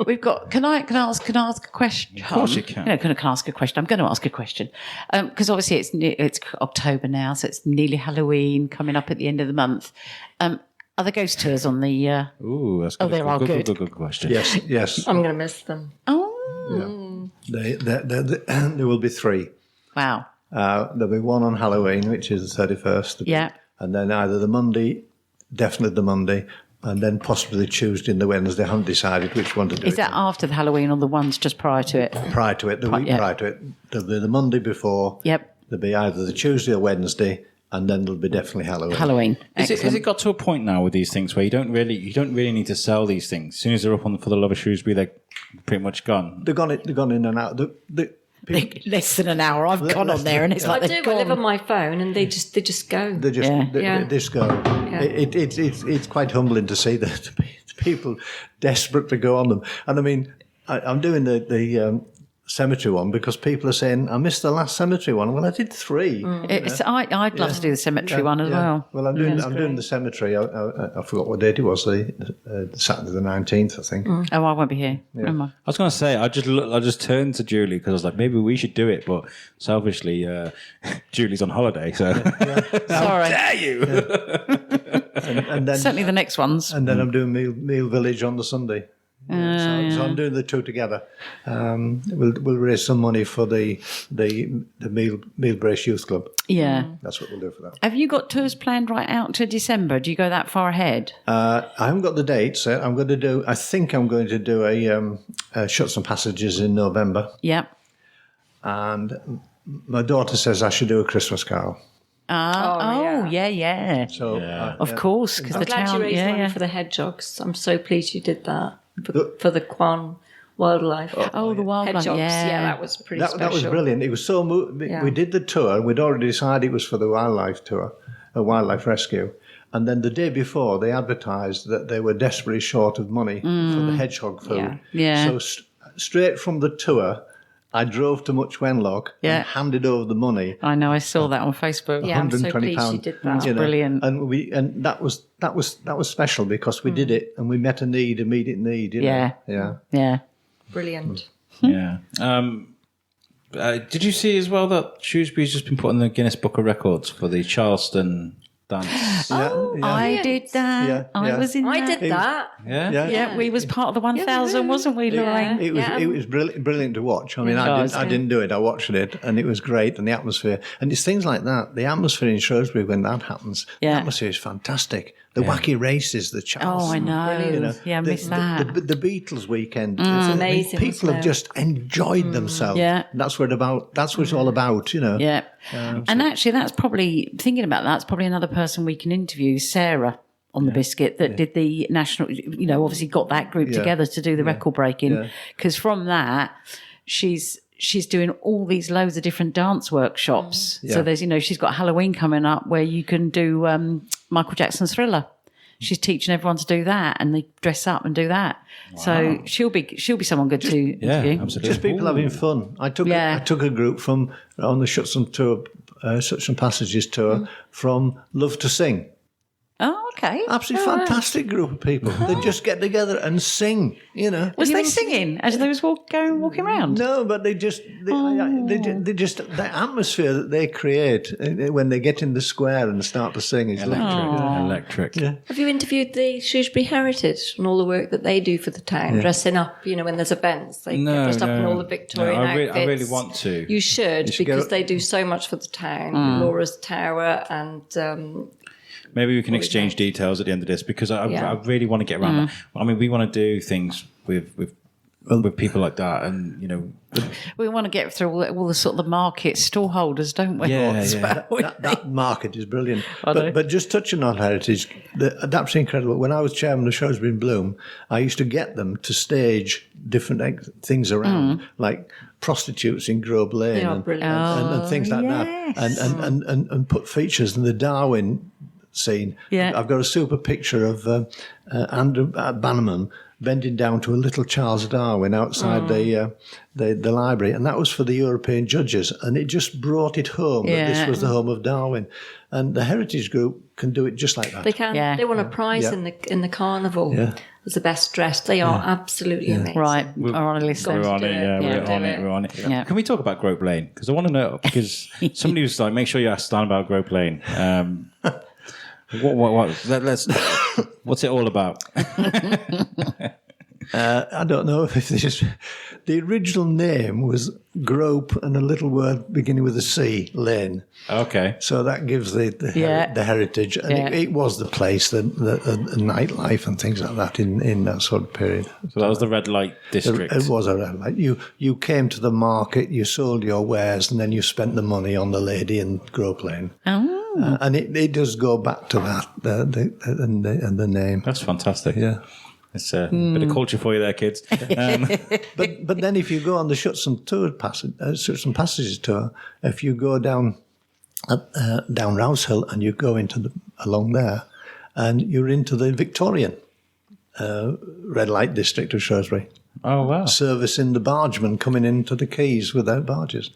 We've got. Can I ask a question? Of course you can. Can I ask a question? I'm going to ask a question because obviously it's October now, so it's nearly Halloween coming up at the end of the month. Are there ghost tours on the? Ooh, that's good. Oh, they are good. Good question. Yes. I'm going to miss them. Oh, There will be 3. Wow. There'll be one on Halloween, which is the 31st. Yeah. And then either the Monday, definitely the Monday, and then possibly the Tuesday and the Wednesday. I haven't decided which one to do. Is that after the Halloween or the ones just prior to it? Prior to it, the week prior to it. There'll be the Monday before. Yep. There'll be either the Tuesday or Wednesday, and then there'll be definitely Halloween. Has it got to a point now with these things where you don't really need to sell these things? As soon as they're up on For the Love of Shrewsbury, they're pretty much gone. They're gone in and out. Less than an hour. I've gone on there, and it's like they're gone. I live on my phone, and they just go. They just go. Yeah. It's quite humbling to see that people desperate to go on them. And I mean, I'm doing the cemetery one because people are saying I missed the last cemetery one. Well, I did 3. I'd love to do the cemetery one as well. Well, I'm doing the cemetery. I forgot what date it was. The Saturday the 19th, I think. Oh, I won't be here. Yeah. I was going to say I just turned to Julie because I was like, maybe we should do it, but selfishly, Julie's on holiday, so sorry. How dare you? And then certainly the next ones. And then I'm doing Meal Village on the Sunday. So I'm doing the 2 together. We'll raise some money for the Meal Brace Youth Club. Yeah, that's what we'll do for that. Have you got tours planned right out to December? Do you go that far ahead? I haven't got the dates. I'm going to do. I think I'm going to do a Shuts and Passages in November. Yep. And my daughter says I should do a Christmas Carol. Yeah. So of course, because I'm glad you raised money for the hedgehogs. I'm so pleased you did that for the Quan wildlife. The wildlife. Hedgehogs. Yeah, that was pretty special. That was brilliant. It was so we did the tour. We'd already decided it was for the wildlife tour, a wildlife rescue. And then the day before, they advertised that they were desperately short of money for the hedgehog food. Yeah. So straight from the tour, I drove to Much Wenlock and handed over the money. I know, I saw that on Facebook. Yeah, I'm so pleased you did that. That's brilliant. And that was special because we did it and we met an immediate need. Yeah. Brilliant. Yeah. Did you see as well that Shrewsbury's just been put in the Guinness Book of Records for the Charleston dance? I did that. I was in that. I did that. Yeah. We was part of the 1,000, wasn't we, Lorraine? It was brilliant to watch. I mean, I didn't do it. I watched it, and it was great. And the atmosphere, and it's things like that. The atmosphere in Shrewsbury when that happens, the atmosphere is fantastic. The wacky races, the Charleston. Oh, I know. I miss that. The Beatles weekend. Amazing. People have just enjoyed themselves. Yeah. That's what it's all about. Yeah. And actually, that's probably thinking about that. That's probably another person we can interview, Sarah on the Biscuit, that did the national. Obviously got that group together to do the record breaking. Because from that, she's doing all these loads of different dance workshops. So there's she's got Halloween coming up where you can do Michael Jackson's Thriller. She's teaching everyone to do that, and they dress up and do that. Wow. So she'll be someone good to interview. Absolutely. Just people having fun. I took a group from on the Shropshire tour, Shropshire Passages tour, from Love to Sing. Oh, okay. Absolutely fantastic group of people. They just get together and sing, you know. Was they singing as they was walking around? No, but they just the atmosphere that they create when they get in the square and start to sing is electric. Yeah. Have you interviewed the Shrewsbury Heritage and all the work that they do for the town, dressing up, you know, when there's events? They get dressed up in all the Victorian outfits. I really want to. You should because they do so much for the town. Laura's Tower and... maybe we can exchange details at the end of this because I really want to get around that. I mean, we want to do things with people like that, and you know, we want to get through all the sort of the market stallholders, don't we? That market is brilliant. But just touching on heritage, that's incredible. When I was chairman of Shrewsbury in Bloom, I used to get them to stage different things around, like prostitutes in Grove Lane and things like that, and put features in the Darwin scene. Yeah. I've got a super picture of Andrew Bannerman bending down to a little Charles Darwin outside the library, and that was for the European judges, and it just brought it home that this was the home of Darwin. And the Heritage Group can do it just like that. They can. Yeah. They won a prize in the carnival as the best dressed. They are absolutely amazing. Right, we're on a list. We're on it. Yeah. Can we talk about Grope Lane? Because I want to know, because somebody was like, make sure you ask Stan about Grope Lane. What's it all about? I don't know if this. The original name was Grope and a little word beginning with a C, Lane. Okay. So that gives the heritage. And it was the place, the nightlife and things like that in that sort of period. So that was the red light district. It was a red light. You came to the market, you sold your wares, and then you spent the money on the lady in Grope Lane. Oh. And it does go back to that, the name. That's fantastic. Yeah. It's a bit of culture for you there, kids. But then if you go on the Shropshire Passages tour, if you go down Rouse Hill and you go along there, and you're into the Victorian red light district of Shrewsbury. Oh wow! Servicing the bargemen coming into the quays with their barges,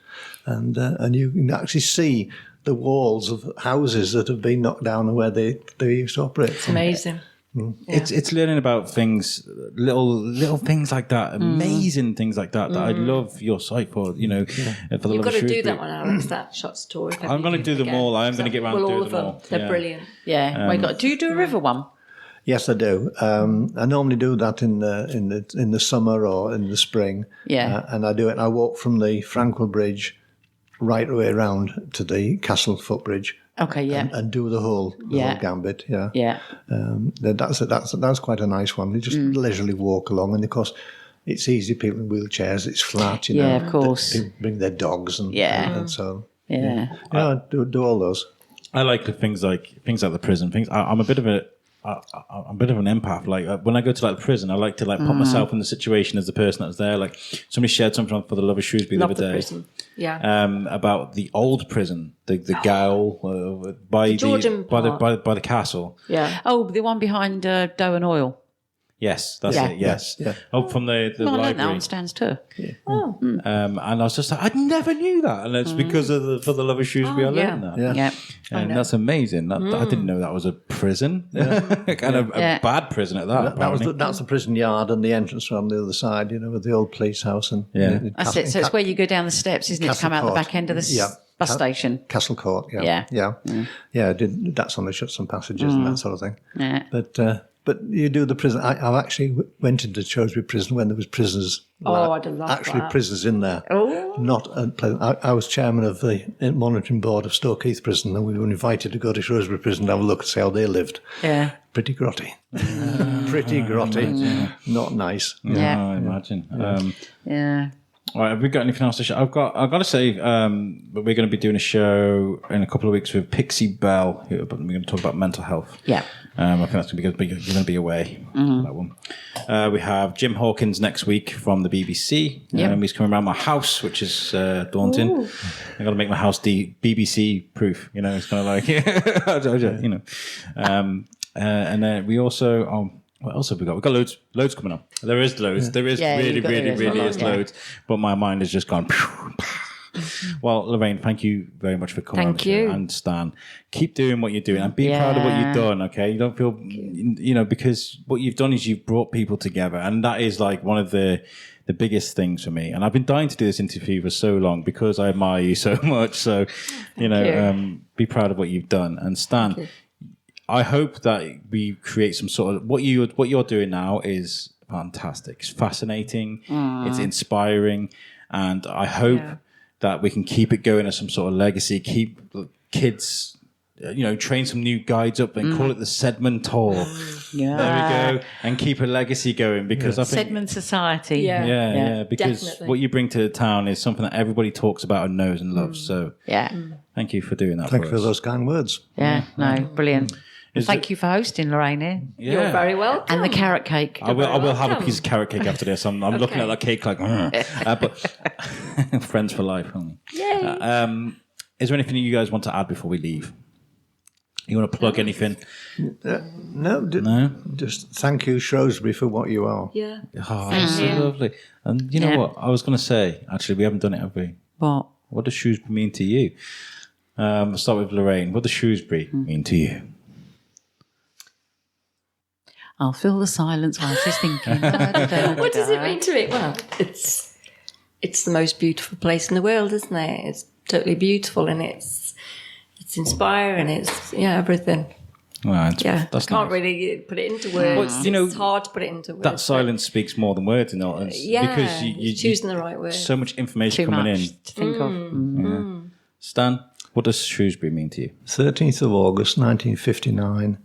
and you can actually see the walls of houses that have been knocked down and where they used to operate. It's amazing. Yeah. It's learning about things, little things like that, amazing things like that. That I love your site for. You know, for the you've got to do that one, Alex. That Shots tour. I'm going to do them all. I am going to get around to do them all. They're brilliant. Yeah. Do you do a river one? Yes, I do. I normally do that in the summer or in the spring. Yeah. And I do it. I walk from the Frankwell Bridge right the way around to the Castle Footbridge. Okay, yeah. And do the whole gambit, yeah. Yeah. That's quite a nice one. You just leisurely walk along, and of course, it's easy. People in wheelchairs, it's flat, you know. Yeah, of course. They bring their dogs and so. Yeah. Do all those. I like the things like the prison things. I'm a bit of an empath. Like when I go to like the prison, I like to like put myself in the situation as the person that was there. Like somebody shared something for the Love of Shrewsbury the other day. Prison. Yeah. About the old prison, the gaol by the castle. Yeah. Oh, the one behind Doe and Oil. Yes, that's it. Yes. Yeah. Oh, from the I library. learned that on Stan's tour. Yeah. Oh. And I was just like, I never knew that, and it's because of for the Love of Shrewsbury I learned that. Yeah. And that's amazing. I didn't know that was a prison, kind of a bad prison at that. That's the prison yard, and the entrance on the other side, you know, with the old police house and That's it. So it's where you go down the steps, isn't it? To come out the back end of the bus station. Castle Court. Yeah. That's on the Shropshire Passages and that sort of thing. Yeah. But you do the prison. I actually went into Shrewsbury prison when there was prisoners. I'd love actually that. prisoners in there. Oh. Not unpleasant. I was chairman of the monitoring board of Stoke Heath Prison, and we were invited to go to Shrewsbury Prison and have a look and see how they lived. Yeah. Pretty grotty. Pretty grotty. Not nice. Yeah. I imagine. Yeah. All right, have we got anything else to show? I've got to say, we're going to be doing a show in a couple of weeks with Pixie Bell. We're going to talk about mental health. Yeah. I think that's going to be good. You're going to be away for that one. We have Jim Hawkins next week from the BBC. He's coming around my house, which is daunting. Ooh. I've got to make my house BBC proof. It's kind of like, and then we also, what else have we got? We've got loads coming up. There is loads. There is really loads. But my mind has just gone. Well, Lorraine, thank you very much for coming. Thank you. And Stan, keep doing what you're doing and be proud of what you've done, okay? You don't feel, because what you've done is you've brought people together. And that is like one of the biggest things for me. And I've been dying to do this interview for so long because I admire you so much. So, be proud of what you've done. And Stan, I hope that we create some sort of what you're doing now is fantastic. It's fascinating. It's inspiring, and I hope that we can keep it going as some sort of legacy. Keep kids, train some new guides up and call it the Sedman Tour. There we go, and keep a legacy going because I think Sedman Society. Yeah, because definitely. what you bring to the town is something that everybody talks about and knows and loves. So thank you for doing that. Thank you for for us. those kind words. Yeah, no, brilliant. Thank you for hosting, Lorraine. You're very welcome. And the carrot cake. I will have a piece of carrot cake after this. I'm looking at that cake like, but friends for life. Only. Yay. Is there anything you guys want to add before we leave? You want to plug anything? No. Just thank you, Shrewsbury, for what you are. Yeah. Oh, that's so lovely. And you know what? I was going to say, actually, we haven't done it, have we? What? What does Shrewsbury mean to you? I'll start with Lorraine. What does Shrewsbury mean to you? I'll fill the silence while she's thinking. What does it mean to me? Well, it's the most beautiful place in the world, isn't it? It's totally beautiful and it's inspiring. It's everything. Well, I can't nice. really put it into words. It's hard to put it into words. That silence speaks more than words, because you're choosing the right word. So much information Too coming much in to think of. Stan, what does Shrewsbury mean to you? 13th of August 1959.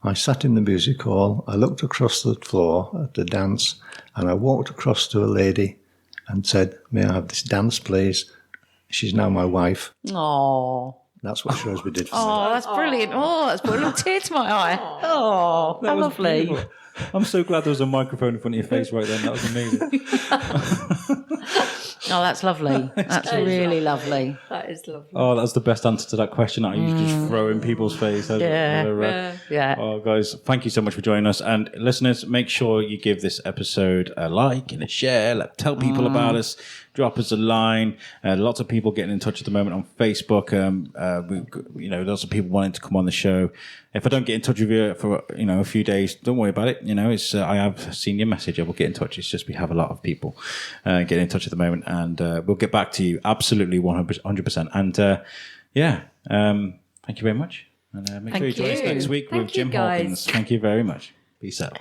I sat in the music hall, I looked across the floor at the dance, and I walked across to a lady and said, "May I have this dance, please?" She's now my wife. Oh, That's what Shrewsbury did for me. oh, that's brilliant. Oh, that's brought a little tear to my eye. Oh, how lovely. Beautiful. I'm so glad there was a microphone in front of your face right then. That was amazing. Oh, that's lovely. That's really lovely. That is lovely. Oh, that's the best answer to that question that you just throw in people's face. Yeah. Oh, guys, thank you so much for joining us. And listeners, make sure you give this episode a like and a share. Tell people about us. Drop us a line. Lots of people getting in touch at the moment on Facebook. Lots of people wanting to come on the show. If I don't get in touch with you for a few days, don't worry about it. It's I have seen your message. I will get in touch. It's just we have a lot of people getting in touch at the moment, and we'll get back to you absolutely 100%. And thank you very much. And make sure you join us next week with Jim Hawkins. Thank you very much. Peace out.